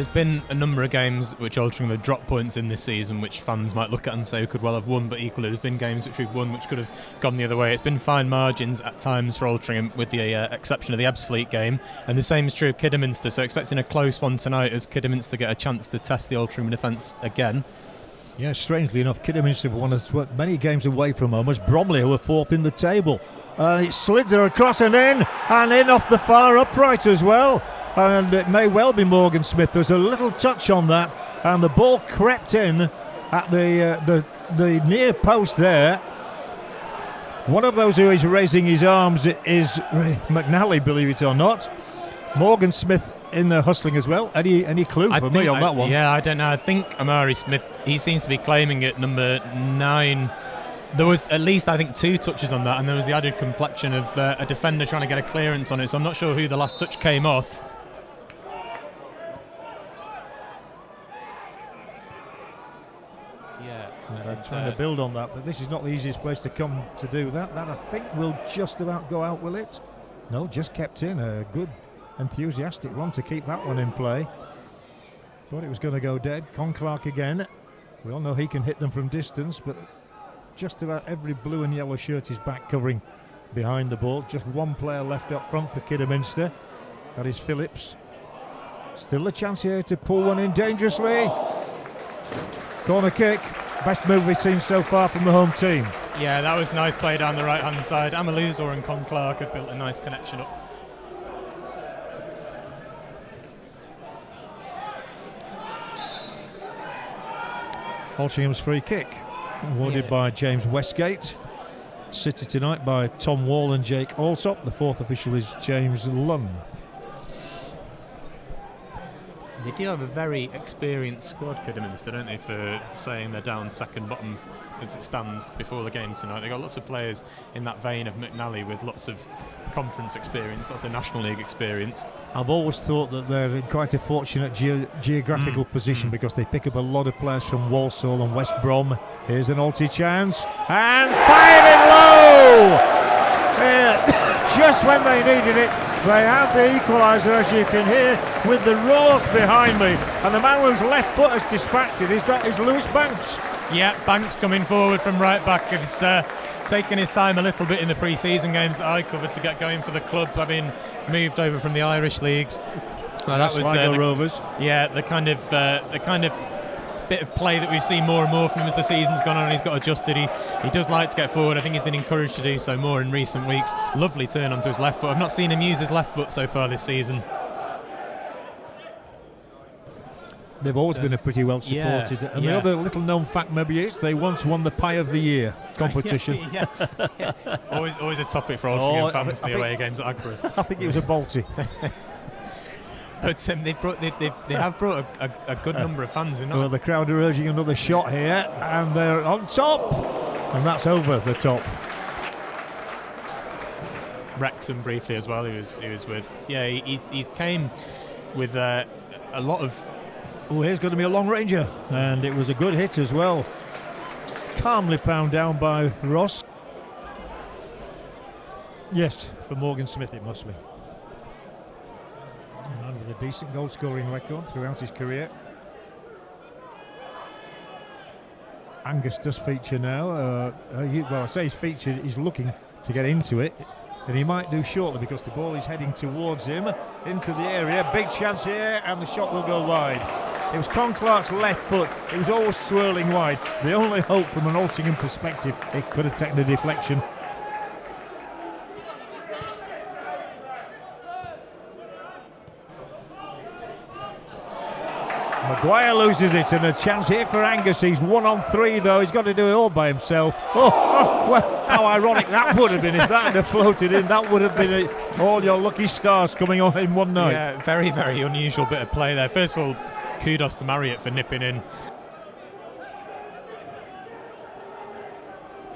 there's been a number of games which Altrincham have dropped points in this season, which fans might look at and say could well have won, but equally there's been games which we've won which could have gone the other way. It's been fine margins at times for Altrincham, with the exception of the Ebbsfleet game, and the same is true of Kidderminster, so expecting a close one tonight as Kidderminster get a chance to test the Altrincham defence again. Yeah, strangely enough, Kidderminster have won us many games away from home as Bromley, who are fourth in the table. It slids her across and in off the far upright as well. And it may well be Morgan Smith. There's a little touch on that, and the ball crept in at the near post there. One of those who is raising his arms is McNally, believe it or not. Morgan Smith in there hustling as well. Any clue for me on that one? Yeah, I don't know. I think Amari Smith, he seems to be claiming it, number 9. There was at least, I think, 2 touches on that, and there was the added complexion of a defender trying to get a clearance on it, so I'm not sure who the last touch came off. They're trying to build on that, but this is not the easiest place to come to do that. That, I think, will just about go out, will it? No, just kept in. A good, enthusiastic one to keep that one in play. Thought it was going to go dead. Clark again. We all know he can hit them from distance, but just about every blue and yellow shirt is back covering behind the ball. Just one player left up front for Kidderminster. That is Phillips. Still a chance here to pull one in dangerously. Corner kick. Best move we've seen so far from the home team. Yeah, that was nice play down the right hand side. Amaluzor and Clark have built a nice connection up. Altringham's free kick awarded by James Westgate. City tonight by Tom Wall and Jake Allsop. The fourth official is James Lunn. They do have a very experienced squad, Kidderminster, don't they, for saying they're down second bottom as it stands before the game tonight. They've got lots of players in that vein of McNally with lots of conference experience, lots of National League experience. I've always thought that they're in quite a fortunate geographical position because they pick up a lot of players from Walsall and West Brom. Here's an Alty chance, and fired it low! Just when they needed it, they have the equaliser, as you can hear, with the roars behind me. And the man whose left foot has dispatched it is Lewis Banks. Yeah, Banks coming forward from right back. He's taken his time a little bit in the pre-season games that I covered to get going for the club, having moved over from the Irish leagues. Well, that was Rovers. Yeah, the kind of bit of play that we've seen more and more from him as the season's gone on, and he's got adjusted. He does like to get forward. I think he's been encouraged to do so more in recent weeks. Lovely turn onto his left foot. I've not seen him use his left foot so far this season. They've always been a pretty well supported. And the other little known fact maybe is they once won the Pie of the Year competition. Always a topic for Altrincham fans, the away games at Agborough. I think it was a Balti. But they have brought a good number of fans in. Well, the crowd are urging another shot here, and they're on top, and that's over the top. Wrexham briefly as well. He was with. Yeah, he came with a lot of. Oh, here's going to be a long ranger, and it was a good hit as well. Calmly pound down by Ross. Yes, for Morgan Smith it must be. A man with a decent goal scoring record throughout his career. Angus does feature now. I say he's featured, he's looking to get into it, and he might do shortly because the ball is heading towards him into the area. Big chance here, and the shot will go wide. It was Clark's left foot. It was always swirling wide. The only hope from an Altrincham perspective, it could have taken a deflection. Maguire loses it, and a chance here for Angus. He's 1-on-3 though. He's got to do it all by himself. Well, how ironic that would have been if that had floated in. That would have been all your lucky stars coming on in one night. Yeah, very, very unusual bit of play there. First of all, kudos to Marriott for nipping in.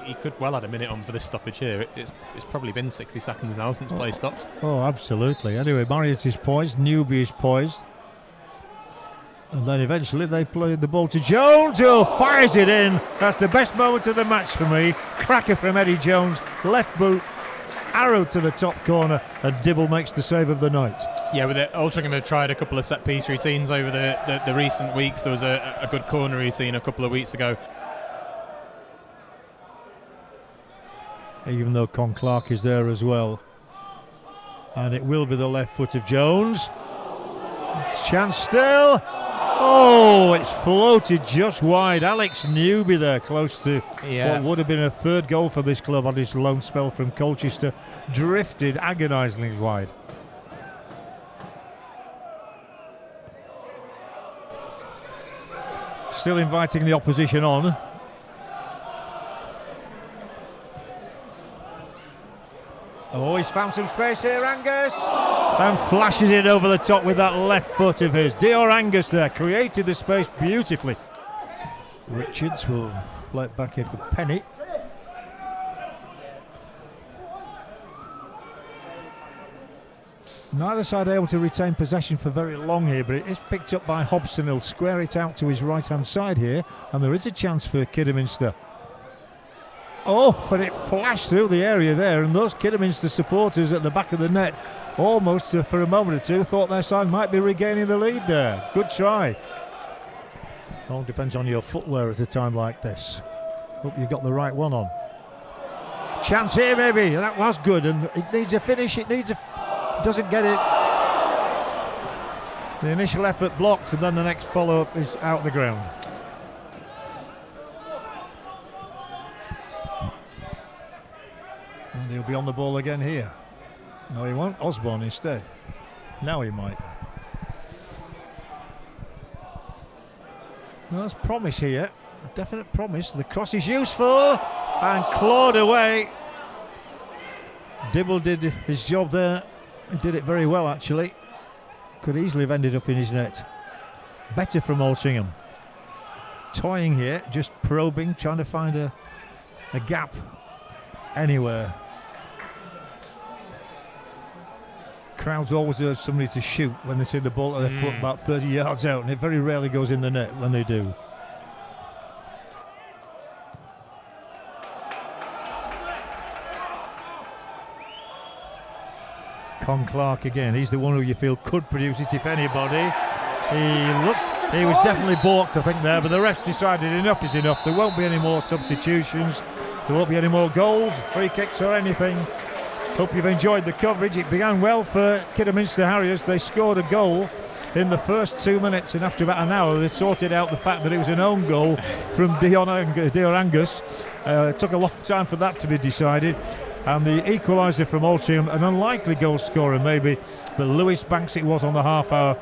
He could well add a minute on for this stoppage here. It's probably been 60 seconds now since play stopped. Oh, absolutely. Anyway, Marriott is poised, Newby is poised. And then eventually they played the ball to Jones, who fires it in. That's the best moment of the match for me. Cracker from Eddie Jones, left boot, arrow to the top corner, and Dibble makes the save of the night. Yeah, with it, Altrincham have tried a couple of set-piece routines over the recent weeks. There was a good corner routine a couple of weeks ago. Even though Con Clark is there as well. And it will be the left foot of Jones. Chance still. Oh, it's floated just wide. Alex Newby there, close to what would have been a third goal for this club on his loan spell from Colchester. Drifted agonisingly wide. Still inviting the opposition on. Oh, he's found some space here, Angus. And flashes it over the top with that left foot of his. Dior Angus there, created the space beautifully. Richards will play it back here for Penny. Neither side able to retain possession for very long here, but it is picked up by Hobson. He'll square it out to his right-hand side here, and there is a chance for Kidderminster. Oh, but it flashed through the area there, and those Kidderminster supporters at the back of the net almost for a moment or two thought their side might be regaining the lead there. Good try. All depends on your footwear at a time like this. Hope you got the right one on. Chance here maybe, that was good, and it needs a finish, doesn't get it. The initial effort blocked, and then the next follow-up is out the ground. And he'll be on the ball again here. No, he won't. Osborne instead. Now he might. No, there's promise here. A definite promise. The cross is useful and clawed away. Dibble did his job there. He did it very well, actually. Could easily have ended up in his net. Better from Altrincham. Toying here, just probing, trying to find a gap anywhere. Crowds always urge somebody to shoot when they see the ball at their foot about 30 yards out, and it very rarely goes in the net when they do. Con Clark again, he's the one who you feel could produce it if anybody. He was definitely balked, I think, there, but the refs decided enough is enough. There won't be any more substitutions, there won't be any more goals, free kicks or anything. Hope you've enjoyed the coverage. It began well for Kidderminster Harriers. They scored a goal in the first 2 minutes, and after about an hour they sorted out the fact that it was an own goal from Dior Angus. It took a long time for that to be decided. And the equaliser from Altrincham, an unlikely goal scorer maybe, but Lewis Banks it was on the half hour.